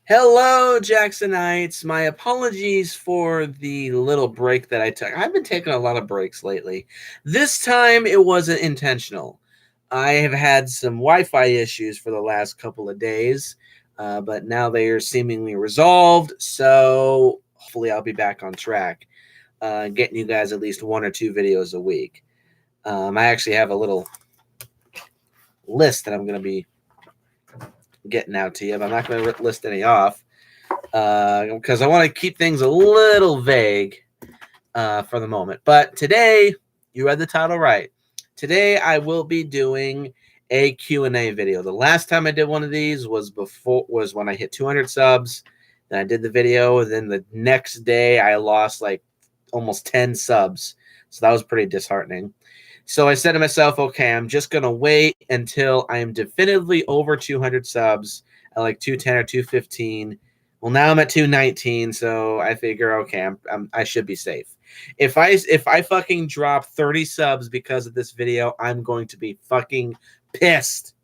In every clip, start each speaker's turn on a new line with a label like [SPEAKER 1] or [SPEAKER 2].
[SPEAKER 1] Hello, Jacksonites. My apologies for the little break that I took. I've been taking a lot of breaks lately. This time it wasn't intentional. I have had some Wi Fi issues for the last couple of days, but now they are seemingly resolved. So hopefully I'll be back on track, getting you guys at least one or two videos a week. I actually have a little list that I'm going to be getting out to you, but I'm not going to list any off. Because I want to keep things a little vague for the moment. But today, you read the title right. Today, I will be doing a Q&A video. The last time I did one of these was when I hit 200 subs. Then I did the video. And then the next day, I lost like almost 10 subs. So that was pretty disheartening. So I said to myself, okay, I'm just going to wait until I am definitively over 200 subs at like 210 or 215. Well, now I'm at 219, so I figure, okay, I should be safe. If I fucking drop 30 subs because of this video, I'm going to be fucking pissed.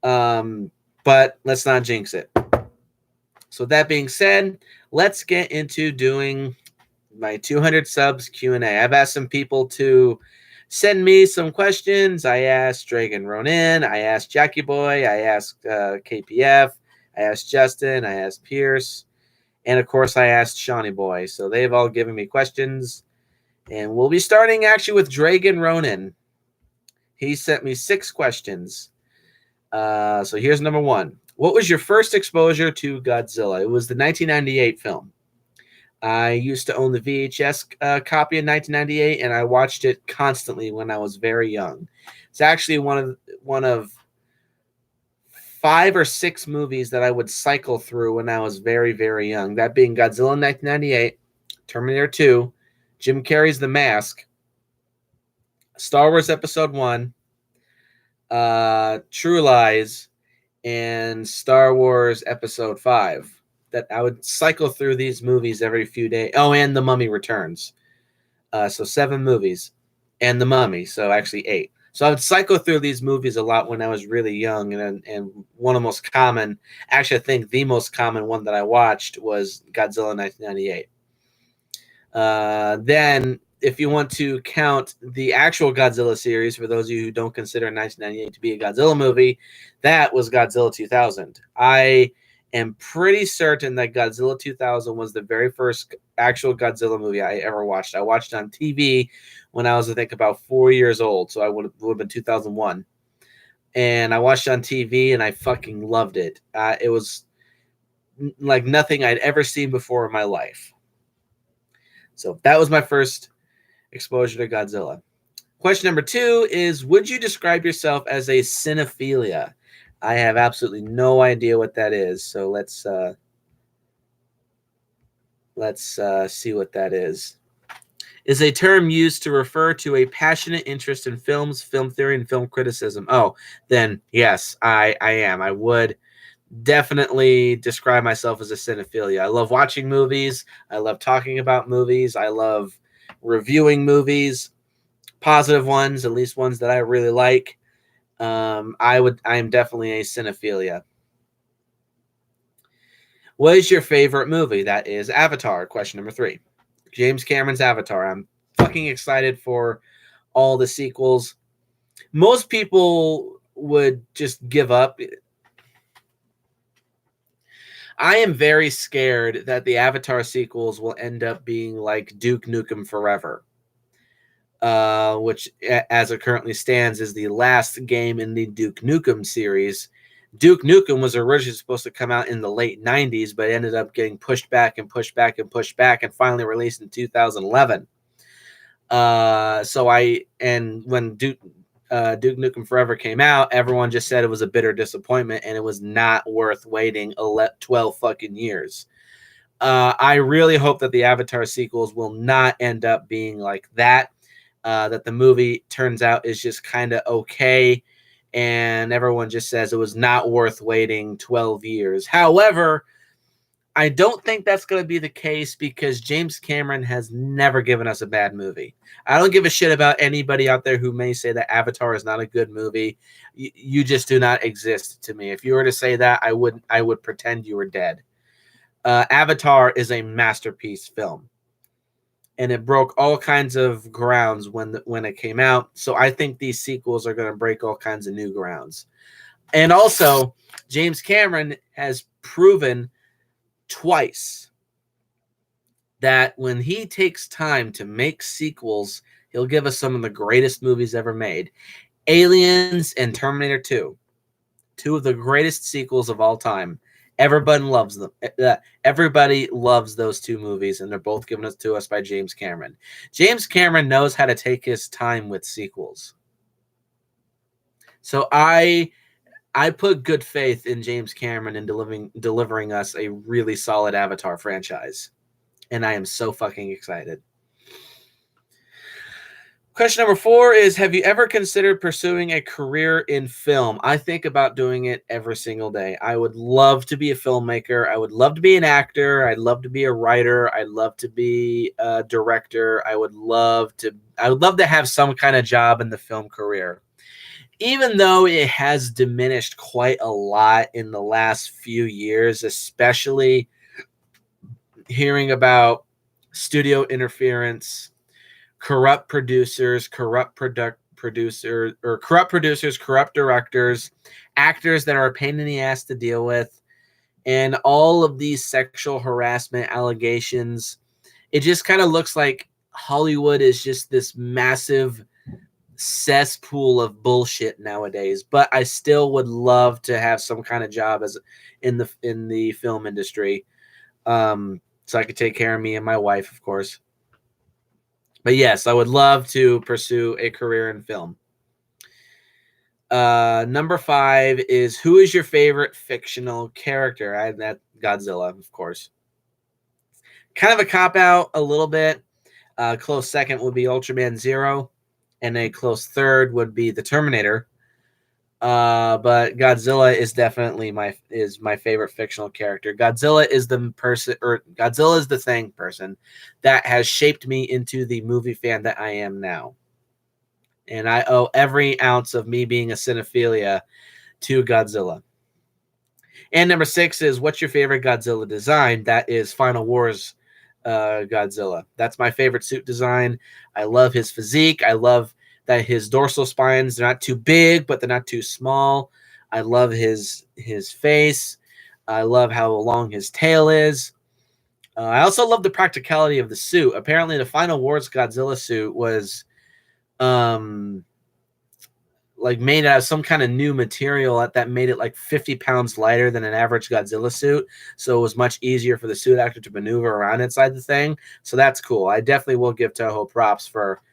[SPEAKER 1] But let's not jinx it. So that being said, let's get into doing my 200 subs Q&A. I've asked some people to send me some questions. I asked Dragon Ronin. I asked Jackie Boy. I asked KPF. I asked Justin. I asked Pierce. And, of course, I asked Shawnee Boy. So they've all given me questions. And we'll be starting actually with Dragon Ronin. He sent me 6 questions. So here's number 1. What was your first exposure to Godzilla? It was the 1998 film. I used to own the VHS copy in 1998, and I watched it constantly when I was very young. It's actually one of 5 or 6 movies that I would cycle through when I was very, very young. That being Godzilla in 1998, Terminator 2, Jim Carrey's The Mask, Star Wars Episode 1, True Lies, and Star Wars Episode 5. That I would cycle through these movies every few days. Oh, and The Mummy Returns. So 7 movies. And The Mummy, so actually 8. So I would cycle through these movies a lot when I was really young. And one of the most common, actually I think the most common one that I watched was Godzilla 1998. Then, if you want to count the actual Godzilla series, for those of you who don't consider 1998 to be a Godzilla movie, that was Godzilla 2000. I am pretty certain that Godzilla 2000 was the very first actual Godzilla movie I ever watched. I watched it on TV when I was, I think, about 4 years old. So I would have been 2001. And I watched it on TV, and I fucking loved it. It was like nothing I'd ever seen before in my life. So that was my first exposure to Godzilla. Question number 2 is, would you describe yourself as a cinephilia? I have absolutely no idea what that is. So let's see what that is. Is a term used to refer to a passionate interest in films, film theory, and film criticism. Oh, then yes, I am. I would definitely describe myself as a cinephilia. I love watching movies. I love talking about movies. I love reviewing movies, positive ones, at least ones that I really like. I am definitely a cinephilia. What is your favorite movie? That is Avatar. Question number 3. James Cameron's Avatar. I'm fucking excited for all the sequels. Most people would just give up. I am very scared that the Avatar sequels will end up being like Duke Nukem Forever, which, as it currently stands, is the last game in the Duke Nukem series. Duke Nukem was originally supposed to come out in the late 90s, but ended up getting pushed back and pushed back and pushed back, and finally released in 2011. When Duke Nukem Forever came out, everyone just said it was a bitter disappointment and it was not worth waiting 12 fucking years. I really hope that the Avatar sequels will not end up being like that. That the movie turns out is just kind of okay, and everyone just says it was not worth waiting 12 years. However, I don't think that's going to be the case because James Cameron has never given us a bad movie. I don't give a shit about anybody out there who may say that Avatar is not a good movie. You just do not exist to me. If you were to say that, I would pretend you were dead. Avatar is a masterpiece film, and it broke all kinds of grounds when it came out. So I think these sequels are going to break all kinds of new grounds. And also, James Cameron has proven twice that when he takes time to make sequels, he'll give us some of the greatest movies ever made. Aliens and Terminator 2, two of the greatest sequels of all time. Everybody loves them. Everybody loves those two movies, and they're both given to us by James Cameron. James Cameron knows how to take his time with sequels. So I put good faith in James Cameron in delivering us a really solid Avatar franchise. And I am so fucking excited. Question number 4 is, have you ever considered pursuing a career in film? I think about doing it every single day. I would love to be a filmmaker. I would love to be an actor. I'd love to be a writer. I'd love to be a director. I would love to have some kind of job in the film career. Even though it has diminished quite a lot in the last few years, especially hearing about studio interference, corrupt producers, corrupt directors, actors that are a pain in the ass to deal with, and all of these sexual harassment allegations. It just kind of looks like Hollywood is just this massive cesspool of bullshit nowadays. But I still would love to have some kind of job in the film industry, so I could take care of me and my wife, of course. But yes, I would love to pursue a career in film. Number 5 is, who is your favorite fictional character? That Godzilla, of course. Kind of a cop-out a little bit. Close second would be Ultraman Zero, and a close third would be the Terminator. But Godzilla is definitely my favorite fictional character. Godzilla is the person that has shaped me into the movie fan that I am now. And I owe every ounce of me being a cinephilia to Godzilla. And number 6 is, what's your favorite Godzilla design? That is Final Wars Godzilla. That's my favorite suit design. I love his physique. I love that his dorsal spines, they're not too big, but they're not too small. I love his face. I love how long his tail is. I also love the practicality of the suit. Apparently, the Final Wars Godzilla suit was like made out of some kind of new material that made it like 50 pounds lighter than an average Godzilla suit. So it was much easier for the suit actor to maneuver around inside the thing. So that's cool. I definitely will give Toho props for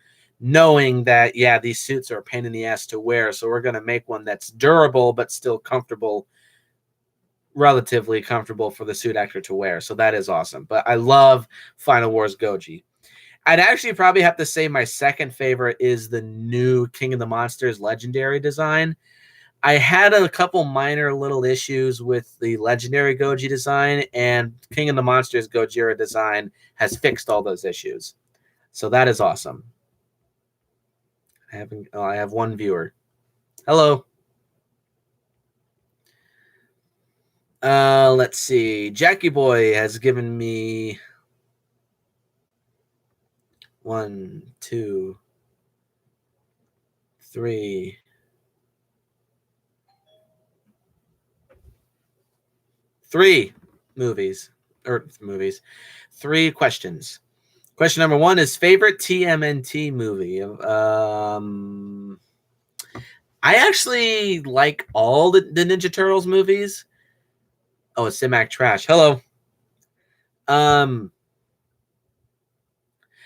[SPEAKER 1] knowing that, yeah, these suits are a pain in the ass to wear. So we're going to make one that's durable, but still comfortable, relatively comfortable for the suit actor to wear. So that is awesome. But I love Final Wars Goji. I'd actually probably have to say my second favorite is the new King of the Monsters Legendary design. I had a couple minor little issues with the Legendary Goji design, and King of the Monsters Gojira design has fixed all those issues. So that is awesome. I have one viewer. Hello. Let's see. Jackie Boy has given me 1, 2, 3. 3 movies. 3 questions. Question number 1 is, favorite TMNT movie. I actually like all the Ninja Turtles movies. Oh, it's Simac Trash. Hello.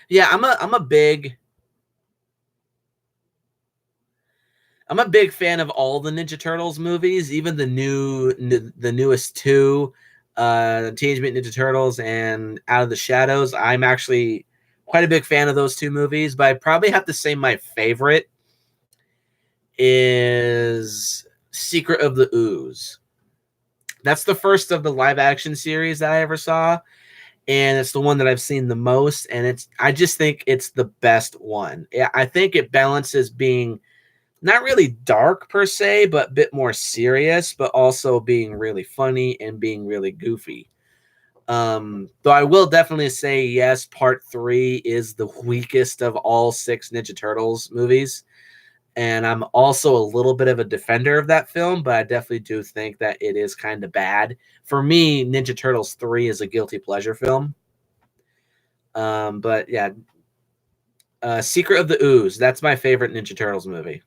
[SPEAKER 1] Yeah, I'm a big fan of all the Ninja Turtles movies, even the newest 2, Teenage Mutant Ninja Turtles and Out of the Shadows. I'm actually quite a big fan of those 2 movies, but I probably have to say my favorite is Secret of the Ooze. That's the first of the live action series that I ever saw, and it's the one that I've seen the most. And I just think it's the best one. I think it balances being not really dark per se, but a bit more serious, but also being really funny and being really goofy. Though I will definitely say yes, part 3 is the weakest of all 6 Ninja Turtles movies. And I'm also a little bit of a defender of that film, but I definitely do think that it is kind of bad. For me, Ninja Turtles 3 is a guilty pleasure film. But yeah, Secret of the Ooze, that's my favorite Ninja Turtles movie.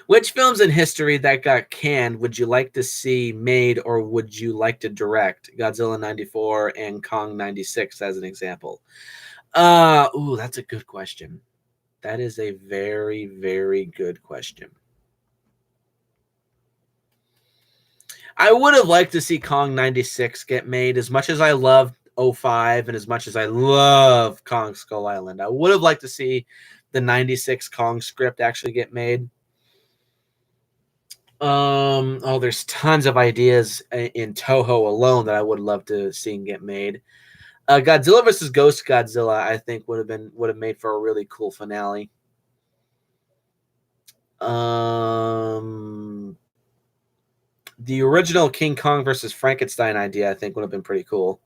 [SPEAKER 1] Which films in history that got canned would you like to see made or would you like to direct? Godzilla 94 and Kong 96 as an example. That's a good question. That is a very, very good question. I would have liked to see Kong 96 get made as much as I love 05 and as much as I love Kong Skull Island. I would have liked to see the 96 Kong script actually get made. There's tons of ideas in Toho alone that I would love to see get made. Godzilla versus Ghost Godzilla, I think would have made for a really cool finale. The original King Kong versus Frankenstein idea, I think, would have been pretty cool.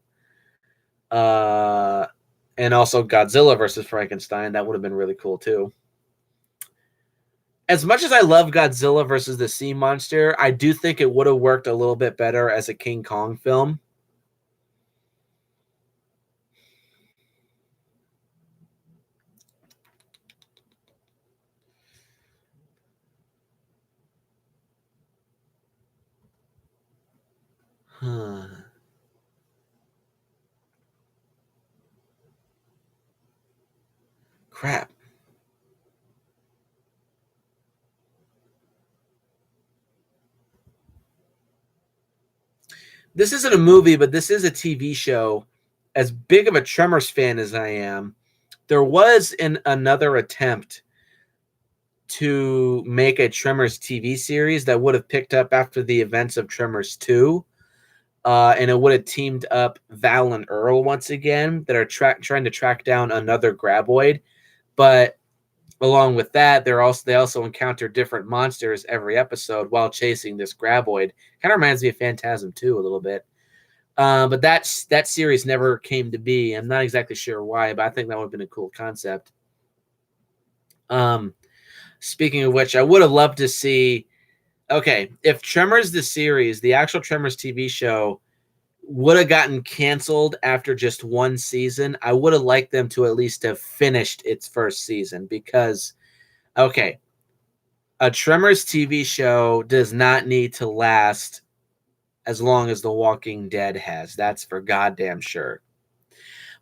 [SPEAKER 1] And also Godzilla versus Frankenstein, that would have been really cool too. As much as I love Godzilla versus the Sea Monster, I do think it would have worked a little bit better as a King Kong film. Crap. This isn't a movie, but this is a TV show. As big of a Tremors fan as I am, there was another attempt to make a Tremors TV series that would have picked up after the events of Tremors 2. And it would have teamed up Val and Earl once again that are trying to track down another graboid. But along with that, they also encounter different monsters every episode while chasing this graboid. Kind of reminds me of Phantasm 2 a little bit. But that series never came to be. I'm not exactly sure why, but I think that would have been a cool concept. Speaking of which, I would have loved to see. Okay, if Tremors the series, the actual Tremors TV show, would have gotten canceled after just one season, I would have liked them to at least have finished its first season because, okay, a Tremors TV show does not need to last as long as The Walking Dead has. That's for goddamn sure.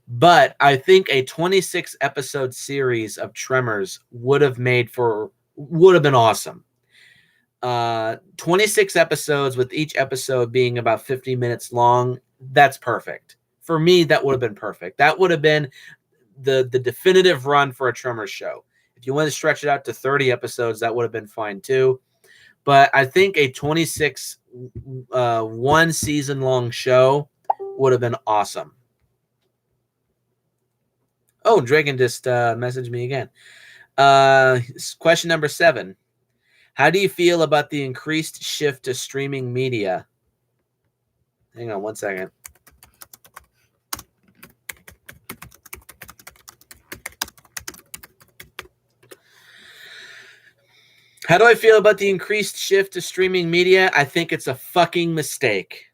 [SPEAKER 1] But I think a 26 episode series of Tremors would have been awesome. 26 episodes with each episode being about 50 minutes long. That's perfect. For me, that would have been perfect. That would have been the definitive run for a Tremors show. If you want to stretch it out to 30 episodes, that would have been fine too. But I think a 26 one season long show would have been awesome. Oh, Dragon just messaged me again. Question number 7. How do you feel about the increased shift to streaming media? Hang on one second. How do I feel about the increased shift to streaming media? I think it's a fucking mistake.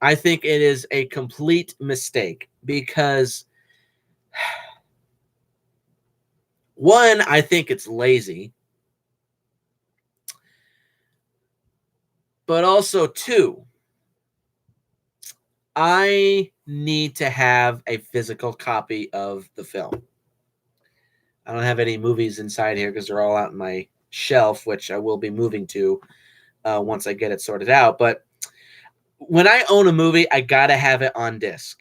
[SPEAKER 1] I think it is a complete mistake because, one, I think it's lazy. But also, two, I need to have a physical copy of the film. I don't have any movies inside here because they're all out in my shelf, which I will be moving to once I get it sorted out. But when I own a movie, I gotta have it on disc.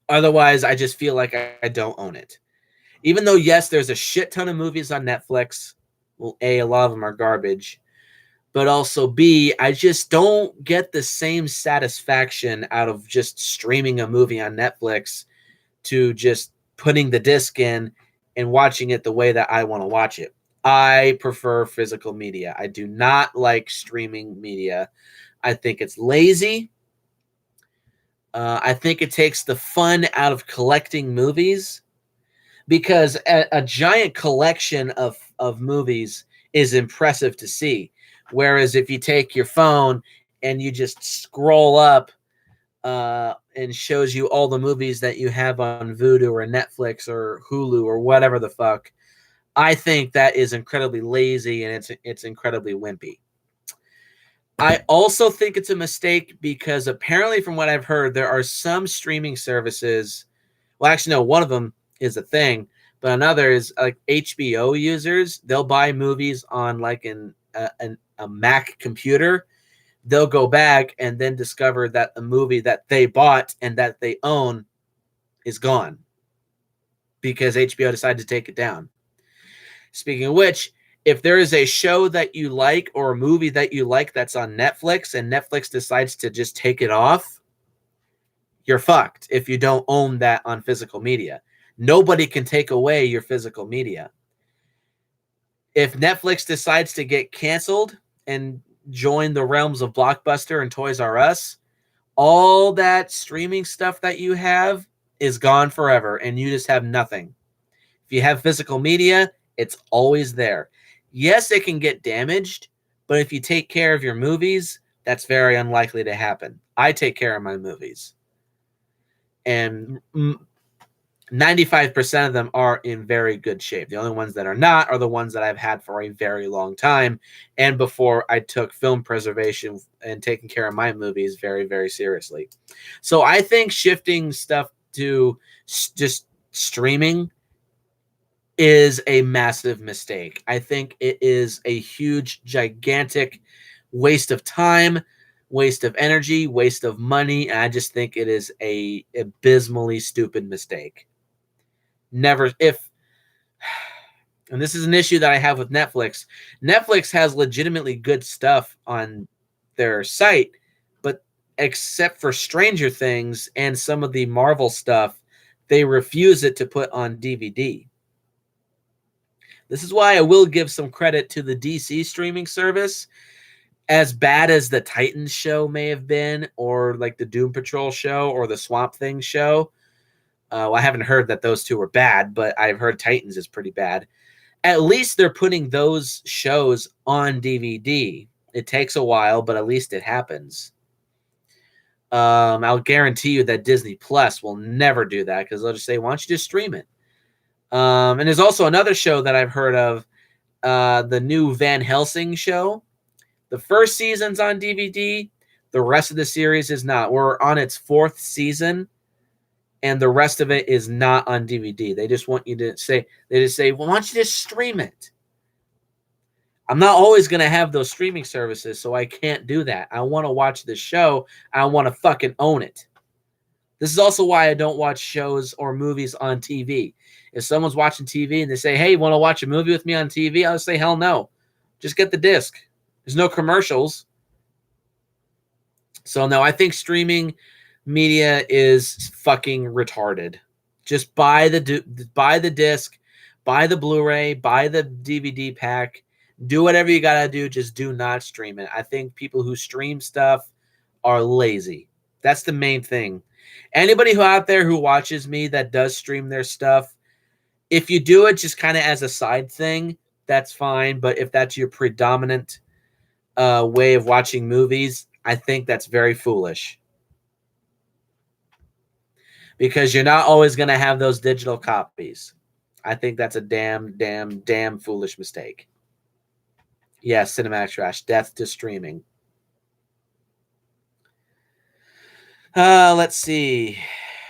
[SPEAKER 1] Otherwise, I just feel like I don't own it. Even though, yes, there's a shit ton of movies on Netflix. Well, a lot of them are garbage. but also B, I just don't get the same satisfaction out of just streaming a movie on Netflix to just putting the disc in and watching it the way that I want to watch it. I prefer physical media. I do not like streaming media. I think it's lazy. I think it takes the fun out of collecting movies, because a giant collection of movies is impressive to see. Whereas if you take your phone and you just scroll up and shows you all the movies that you have on Vudu or Netflix or Hulu or whatever the fuck, I think that is incredibly lazy and it's incredibly wimpy. I also think it's a mistake because apparently, from what I've heard, there are some streaming services. Well, actually, no, one of them is a thing, but another is like HBO users. They'll buy movies on like a Mac computer. They'll go back and then discover that the movie that they bought and that they own is gone because HBO decided to take it down. Speaking of which, if there is a show that you like or a movie that you like that's on Netflix and Netflix decides to just take it off, you're fucked if you don't own that on physical media. Nobody can take away your physical media. If Netflix decides to get canceled and join the realms of Blockbuster and Toys R Us, all that streaming stuff that you have is gone forever and you just have nothing. If you have physical media, it's always there. Yes, it can get damaged, but if you take care of your movies, that's very unlikely to happen. I take care of my movies. And 95% of them are in very good shape. The only ones that are not are the ones that I've had for a very long time and before I took film preservation and taking care of my movies very, very seriously. So I think shifting stuff to just streaming is a massive mistake. I think it is a huge, gigantic waste of time, waste of energy, waste of money. And I just think it is a abysmally stupid mistake. Never, if, and this is an issue that I have with Netflix. Netflix has legitimately good stuff on their site, but except for Stranger Things and some of the Marvel stuff, they refuse it to put on DVD. This is why I will give some credit to the DC streaming service. As bad as the Titans show may have been, or like the Doom Patrol show, or the Swamp Thing show. Well, I haven't heard that those two were bad, but I've heard Titans is pretty bad. At least they're putting those shows on DVD. It takes a while, but at least it happens. I'll guarantee you that Disney Plus will never do that because they'll just say, why don't you just stream it? And there's also another show that I've heard of, the new Van Helsing show. The first season's on DVD. The rest of the series is not. We're on its 4th season, and the rest of it is not on DVD. They just want you to say, well, why don't you just stream it? I'm not always going to have those streaming services, so I can't do that. I want to watch the show. I want to fucking own it. This is also why I don't watch shows or movies on TV. If someone's watching TV and they say, hey, want to watch a movie with me on TV? I'll say, hell no. Just get the disc. There's no commercials. So, no, I think streaming media is fucking retarded. Just buy the disc, buy the Blu-ray, buy the DVD pack. Do whatever you got to do. Just do not stream it. I think people who stream stuff are lazy. That's the main thing. Anybody who out there who watches me that does stream their stuff, if you do it just kind of as a side thing, that's fine. But if that's your predominant way of watching movies, I think that's very foolish. Because you're not always going to have those digital copies. I think that's a damn foolish mistake. Yes, Cinematic Trash. Death to streaming. Let's see.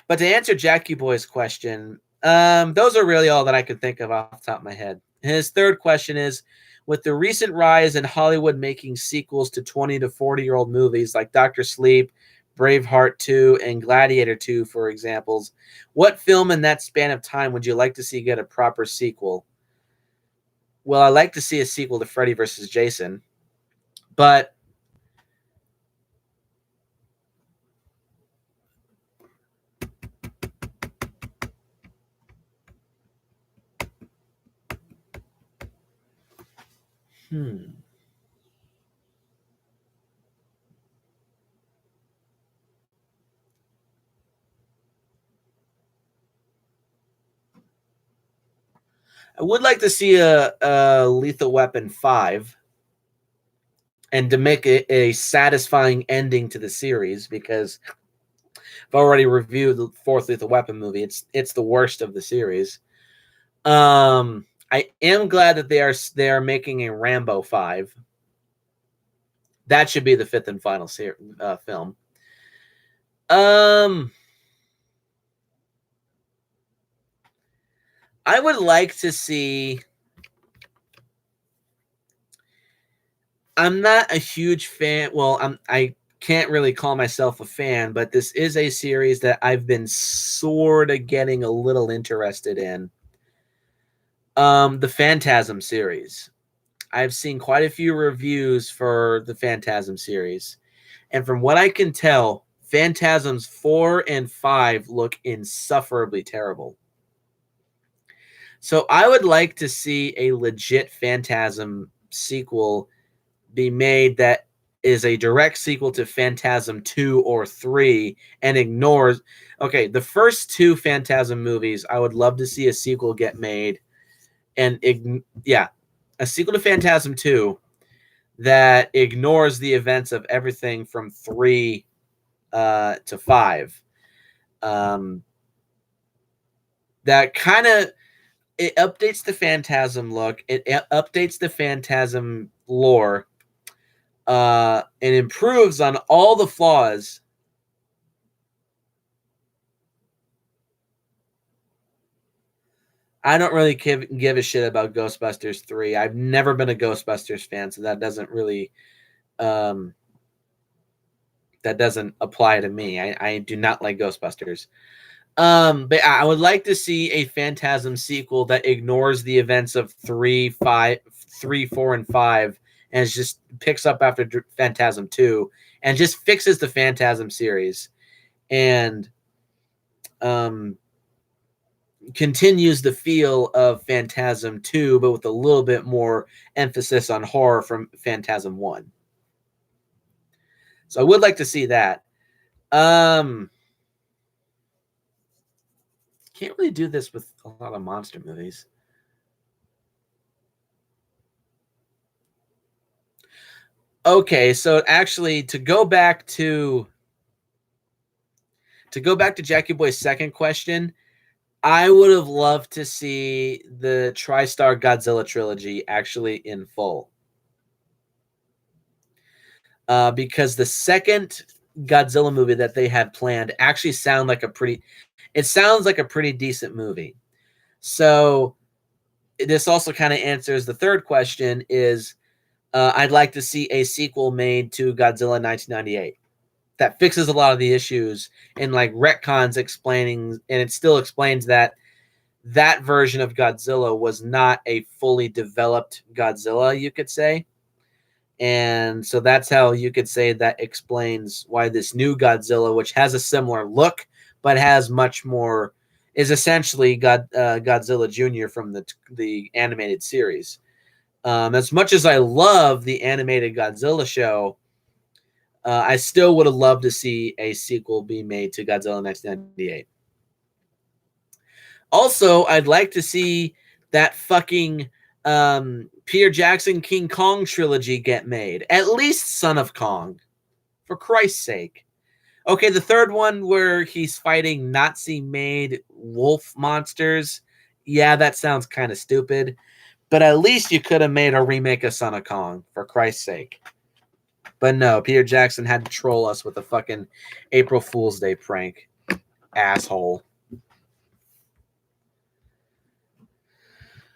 [SPEAKER 1] But to answer Jackie Boy's question, those are really all that I could think of off the top of my head. His third question is, with the recent rise in Hollywood making sequels to 20 to 40-year-old movies like Dr. Sleep, Braveheart 2, and Gladiator 2, for examples, what film in that span of time would you like to see get a proper sequel? Well, I'd like to see a sequel to Freddy vs. Jason. But I would like to see a Lethal Weapon 5 and to make it a satisfying ending to the series, because I've already reviewed the fourth Lethal Weapon movie. It's the worst of the series. I am glad that they are making a Rambo 5. That should be the fifth and final film. I would like to see. I'm not a huge fan. Well, I can't really call myself a fan, but this is a series that I've been sort of getting a little interested in. The Phantasm series. I've seen quite a few reviews for the Phantasm series, and from what I can tell, Phantasms 4 and 5 look insufferably terrible. So I would like to see a legit Phantasm sequel be made that is a direct sequel to Phantasm 2 or 3 and ignores. Okay, the first two Phantasm movies, I would love to see a sequel get made. And a sequel to Phantasm 2 that ignores the events of everything from 3 to 5. That kind of it updates the Phantasm look. It updates the Phantasm lore. And improves on all the flaws. I don't really give a shit about Ghostbusters 3. I've never been a Ghostbusters fan, so that doesn't really that doesn't apply to me. I do not like Ghostbusters. But I would like to see a Phantasm sequel that ignores the events of 3, 4, and 5, and just picks up after Phantasm 2 and just fixes the Phantasm series and continues the feel of Phantasm 2, but with a little bit more emphasis on horror from Phantasm 1. So I would like to see that. Can't really do this with a lot of monster movies. Okay, so actually to go back to Jackie Boy's second question, I would have loved to see the TriStar Godzilla trilogy actually in full. Because the second Godzilla movie that they had planned actually sounds like a pretty decent movie. So this also kind of answers the third question is I'd like to see a sequel made to Godzilla 1998 that fixes a lot of the issues and like retcons explaining, and it still explains that version of Godzilla was not a fully developed Godzilla, you could say. And so that's how you could say that explains why this new Godzilla, which has a similar look, but has much more, is essentially Godzilla Jr. from the animated series. As much as I love the animated Godzilla show, I still would have loved to see a sequel be made to Godzilla 1998. Also, I'd like to see that fucking Peter Jackson King Kong trilogy get made. At least Son of Kong. For Christ's sake. Okay, the third one where he's fighting Nazi-made wolf monsters. Yeah, that sounds kind of stupid. But at least you could have made a remake of Son of Kong, for Christ's sake. But no, Peter Jackson had to troll us with a fucking April Fool's Day prank. Asshole.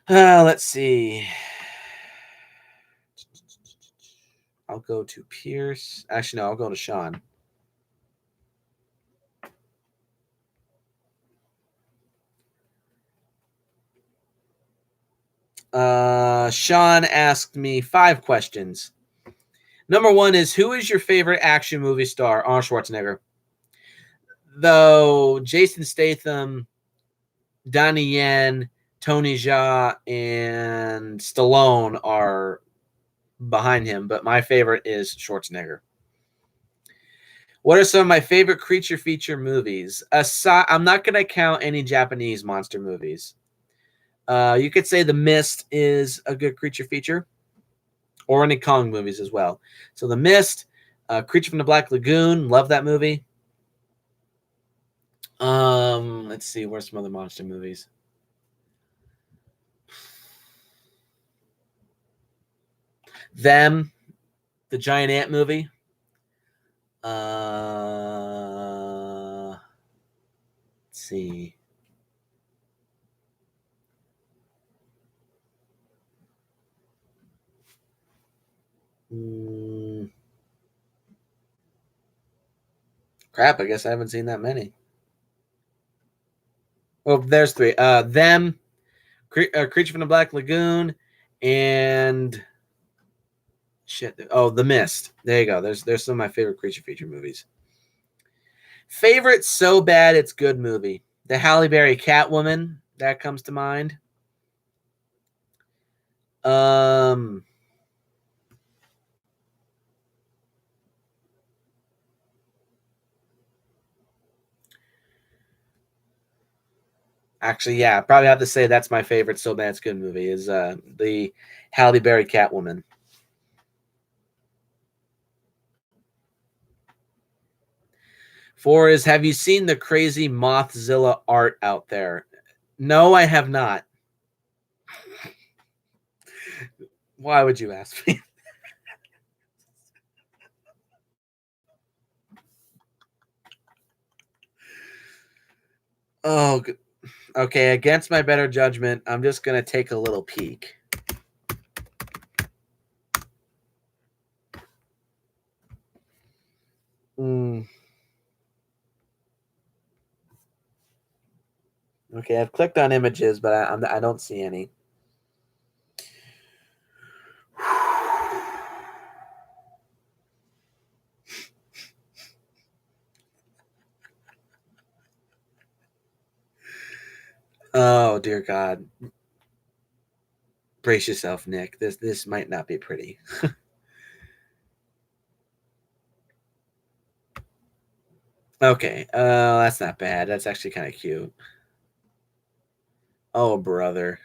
[SPEAKER 1] Let's see. I'll go to Pierce. Actually, no, I'll go to Sean. Sean asked me 5 questions. Number one is, who is your favorite action movie star? Arnold Schwarzenegger. Though Jason Statham, Donnie Yen, Tony Jaa, and Stallone are behind him, but my favorite is Schwarzenegger. What are some of my favorite creature feature movies? I'm not going to count any Japanese monster movies. You could say The Mist is a good creature feature, or any Kong movies as well. So The Mist, Creature from the Black Lagoon, love that movie. Let's see, where's some other monster movies? Them, the giant ant movie. Let's see. Crap, I guess I haven't seen that many. Well, there's three. Them, Creature from the Black Lagoon, and shit. Oh, The Mist. There you go. There's some of my favorite creature feature movies. Favorite so bad it's good movie. The Halle Berry Catwoman, that comes to mind. Actually, yeah, I probably have to say that's my favorite so bad it's good movie is the Halle Berry Catwoman. Four is, have you seen the crazy Mothzilla art out there? No, I have not. Why would you ask me? Oh, okay. Against my better judgment, I'm just going to take a little peek. Okay, I've clicked on images, but I don't see any. Oh, dear God. Brace yourself, Nick. This might not be pretty. Okay, that's not bad. That's actually kind of cute. Oh, brother.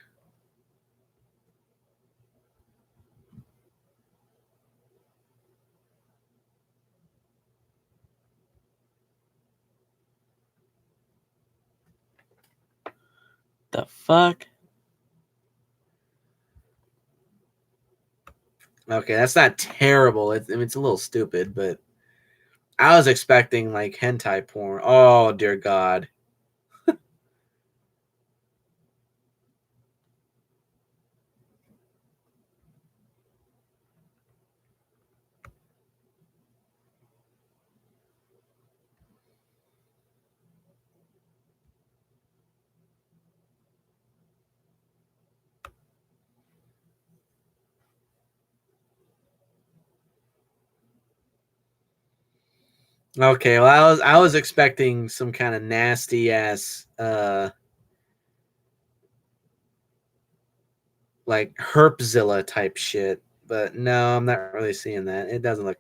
[SPEAKER 1] The fuck? Okay, that's not terrible. I mean, it's a little stupid, but I was expecting like hentai porn. Oh, dear God. Okay, well, I was expecting some kind of nasty ass like Herpzilla type shit, but no, I'm not really seeing that. It doesn't look.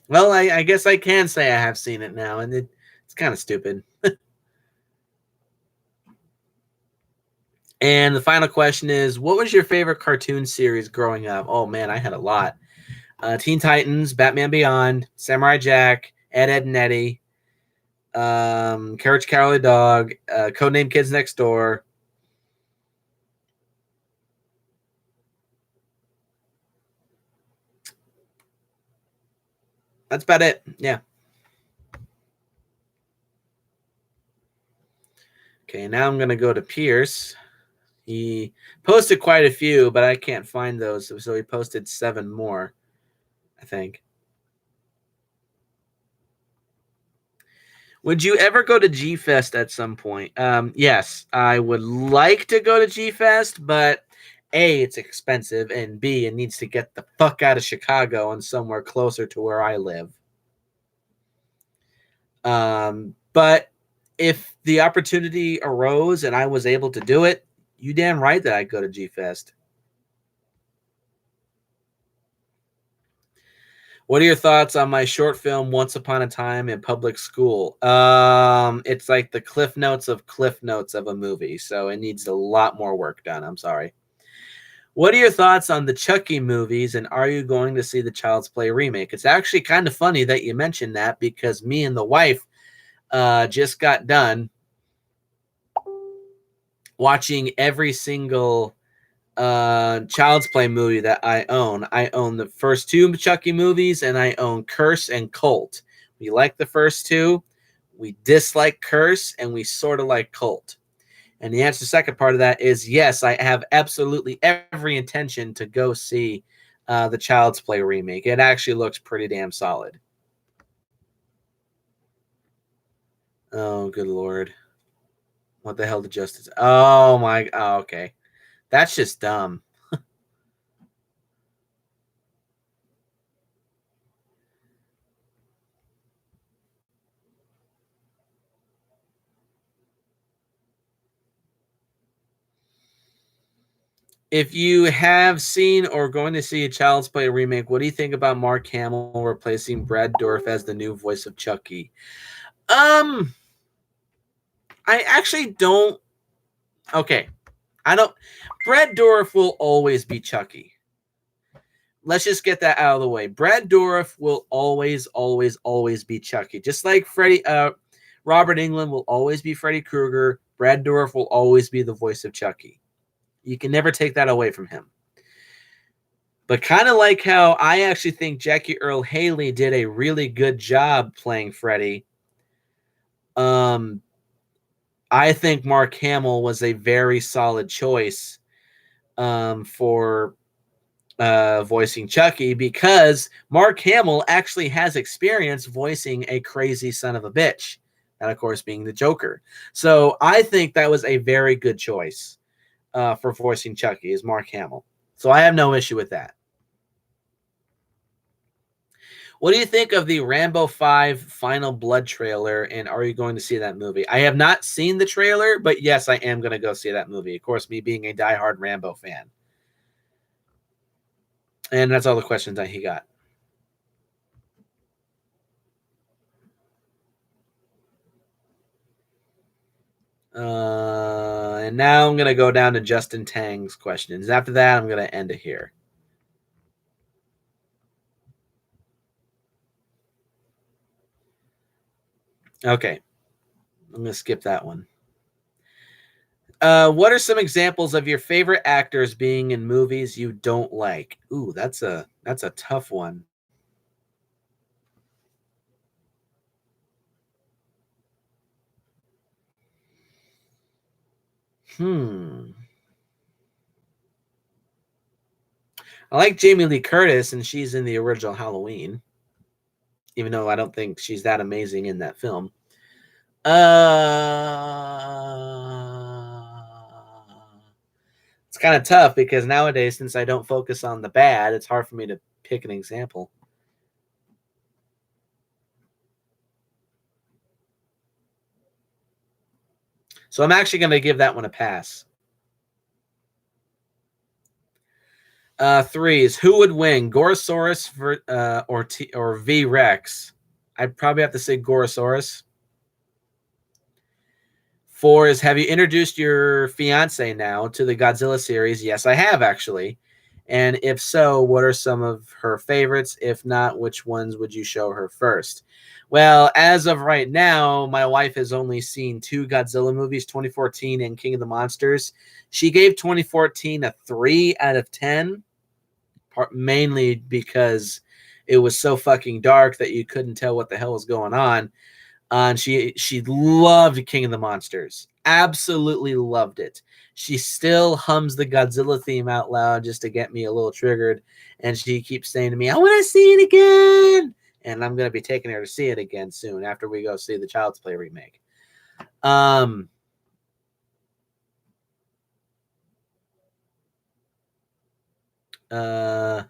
[SPEAKER 1] Well, I guess I can say I have seen it now, and it's kind of stupid. And the final question is, what was your favorite cartoon series growing up? Oh man, I had a lot. Teen Titans, Batman Beyond, Samurai Jack, Ed and Eddie, Courage Cowardly Dog, Codename Kids Next Door. That's about it. Yeah. Okay, now I'm gonna go to Pierce. He posted quite a few, but I can't find those, so he posted 7 more, I think. Would you ever go to G Fest at some point? Yes, I would like to go to G Fest, but A, it's expensive, and B, it needs to get the fuck out of Chicago and somewhere closer to where I live. But if the opportunity arose and I was able to do it, you damn right that I'd go to G Fest. What are your thoughts on my short film Once Upon a Time in Public School? It's like the cliff notes of a movie, so it needs a lot more work done. I'm sorry. What are your thoughts on the Chucky movies, and are you going to see the Child's Play remake? It's actually kind of funny that you mentioned that because me and the wife just got done watching every single Child's Play movie that I own. I own the first two Chucky movies, and I own Curse and Cult. We like the first two, we dislike Curse, and we sort of like Cult. And the answer to the second part of that is yes, I have absolutely every intention to go see the Child's Play remake. It actually looks pretty damn solid. Oh, good lord. What the hell did Justice? Oh, my. Oh, okay. That's just dumb. If you have seen or going to see a Child's Play remake, what do you think about Mark Hamill replacing Brad Dourif as the new voice of Chucky? Um, I actually don't. Okay, I don't. Brad Dourif will always be Chucky. Let's just get that out of the way. Brad Dourif will always, always, always be Chucky. Just like Robert Englund will always be Freddy Krueger. Brad Dourif will always be the voice of Chucky. You can never take that away from him. But kind of like how I actually think Jackie Earle Haley did a really good job playing Freddy. Um, I think Mark Hamill was a very solid choice for voicing Chucky because Mark Hamill actually has experience voicing a crazy son of a bitch, and of course being the Joker. So I think that was a very good choice for voicing Chucky is Mark Hamill. So I have no issue with that. What do you think of the Rambo 5 Final Blood trailer, and are you going to see that movie? I have not seen the trailer, but yes, I am going to go see that movie. Of course, me being a diehard Rambo fan. And that's all the questions that he got. And now I'm going to go down to Justin Tang's questions. After that, I'm going to end it here. Okay. I'm going to skip that one. What are some examples of your favorite actors being in movies you don't like? Ooh, that's a tough one. Hmm. I like Jamie Lee Curtis, and she's in the original Halloween, even though I don't think she's that amazing in that film. It's kind of tough because nowadays, since I don't focus on the bad, it's hard for me to pick an example. So I'm actually going to give that one a pass. Threes. Who would win, Gorosaurus or V Rex? I'd probably have to say Gorosaurus. Four is, have you introduced your fiance now to the Godzilla series? Yes, I have actually. And if so, what are some of her favorites? If not, which ones would you show her first? Well, as of right now, my wife has only seen two Godzilla movies, 2014 and King of the Monsters. She gave 2014 a 3 out of 10, mainly because it was so fucking dark that you couldn't tell what the hell was going on. And she loved King of the Monsters. Absolutely loved it. She still hums the Godzilla theme out loud just to get me a little triggered. And she keeps saying to me, I want to see it again. And I'm going to be taking her to see it again soon after we go see the Child's Play remake. Um, But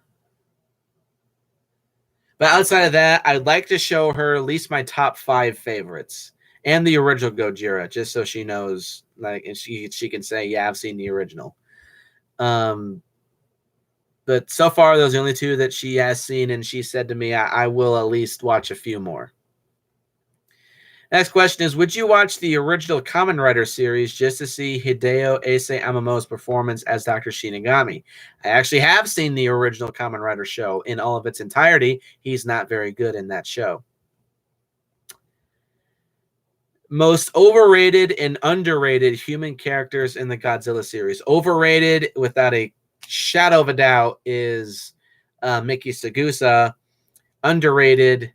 [SPEAKER 1] outside of that, I'd like to show her at least my top 5 favorites and the original Gojira, just so she knows, like, and she can say, yeah, I've seen the original. But so far, those are the only 2 that she has seen, and she said to me, I will at least watch a few more. Next question is, would you watch the original Kamen Rider series just to see Hideo Ase Amamo's performance as Dr. Shinigami? I actually have seen the original Kamen Rider show in all of its entirety. He's not very good in that show. Most overrated and underrated human characters in the Godzilla series. Overrated, without a shadow of a doubt, is Miki Sagusa. Underrated,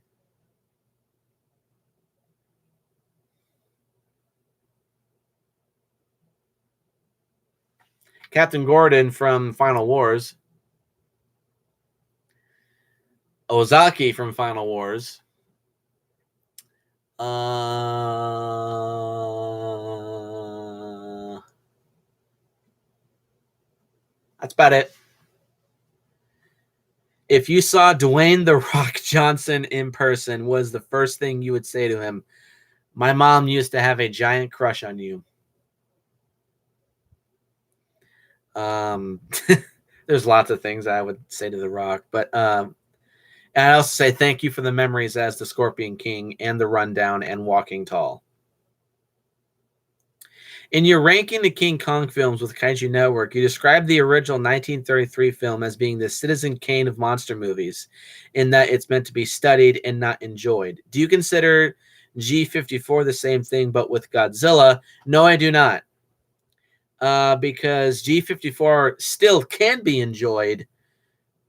[SPEAKER 1] Captain Gordon from Final Wars. Ozaki from Final Wars. That's about it. If you saw Dwayne The Rock Johnson in person, was the first thing you would say to him? My mom used to have a giant crush on you. There's lots of things I would say to The Rock, but and I also say thank you for the memories as the Scorpion King and the Rundown and Walking Tall. In your ranking the King Kong films with Kaiju Network, you described the original 1933 film as being the Citizen Kane of monster movies, in that it's meant to be studied and not enjoyed. Do you consider G54 the same thing but with Godzilla? No, I do not. Because G54 still can be enjoyed,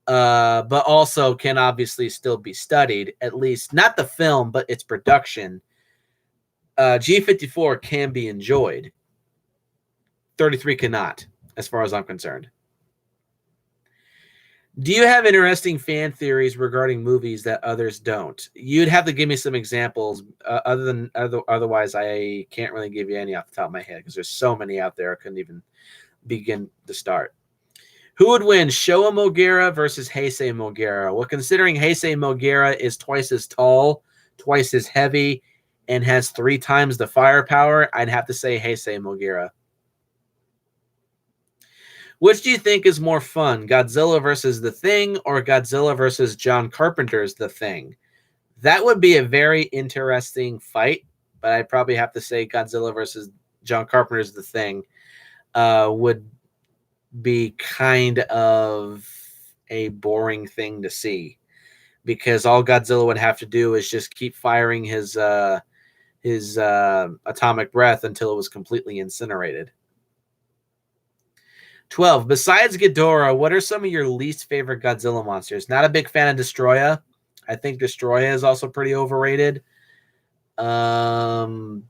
[SPEAKER 1] but also can obviously still be studied, at least not the film, but its production. G54 can be enjoyed. 33 cannot, as far as I'm concerned. Do you have interesting fan theories regarding movies that others don't? You'd have to give me some examples. Otherwise, I can't really give you any off the top of my head because there's so many out there I couldn't even begin to start. Who would win, Showa Mogera versus Heisei Mogera? Well, considering Heisei Mogera is twice as tall, twice as heavy, and has 3 times the firepower, I'd have to say Heisei Mogera. Which do you think is more fun, Godzilla versus The Thing or Godzilla versus John Carpenter's The Thing? That would be a very interesting fight, but I'd probably have to say Godzilla versus John Carpenter's The Thing would be kind of a boring thing to see, because all Godzilla would have to do is just keep firing his atomic breath until it was completely incinerated. 12. Besides Ghidorah, what are some of your least favorite Godzilla monsters? Not a big fan of Destroya. I think Destroya is also pretty overrated. Let's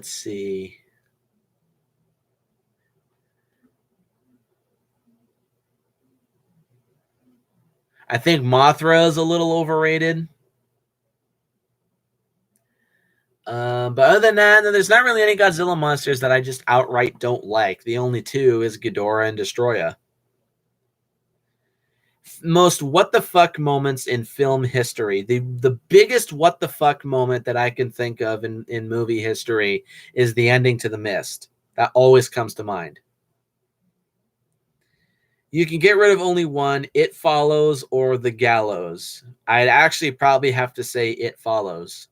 [SPEAKER 1] see. I think Mothra is a little overrated. But other than that, there's not really any Godzilla monsters that I just outright don't like. The only 2 is Ghidorah and Destroya. Most what the fuck moments in film history. The biggest what the fuck moment that I can think of in movie history is the ending to The Mist. That always comes to mind. You can get rid of only one, It Follows or The Gallows. I'd actually probably have to say It Follows,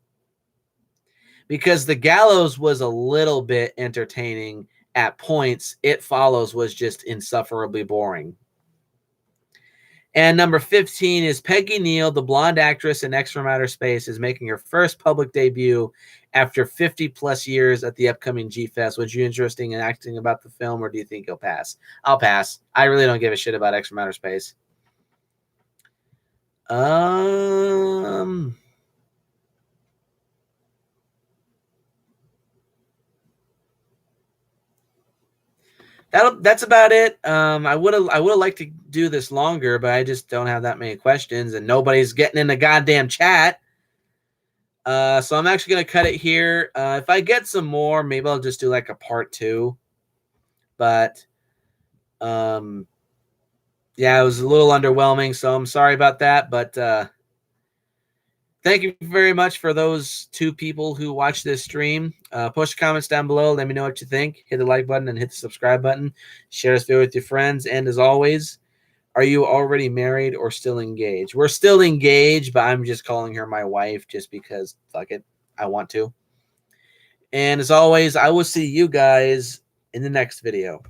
[SPEAKER 1] because The Gallows was a little bit entertaining at points. It Follows was just insufferably boring. And number 15 is Peggy Neal, the blonde actress in X from Outer Space, is making her first public debut after 50 plus years at the upcoming G-Fest. Was you interested in acting about the film, or do you think you'll pass? I'll pass. I really don't give a shit about X from Outer Space. That's about it. I would have liked to do this longer, but I just don't have that many questions, and nobody's getting in the goddamn chat. So I'm actually gonna cut it here. If I get some more, maybe I'll just do like a part 2. But Yeah, it was a little underwhelming, so I'm sorry about that. But thank you very much for those 2 people who watched this stream. Post your comments down below. Let me know what you think. Hit the like button and hit the subscribe button. Share this video with your friends. And as always, are you already married or still engaged? We're still engaged, but I'm just calling her my wife just because, fuck it, I want to. And as always, I will see you guys in the next video.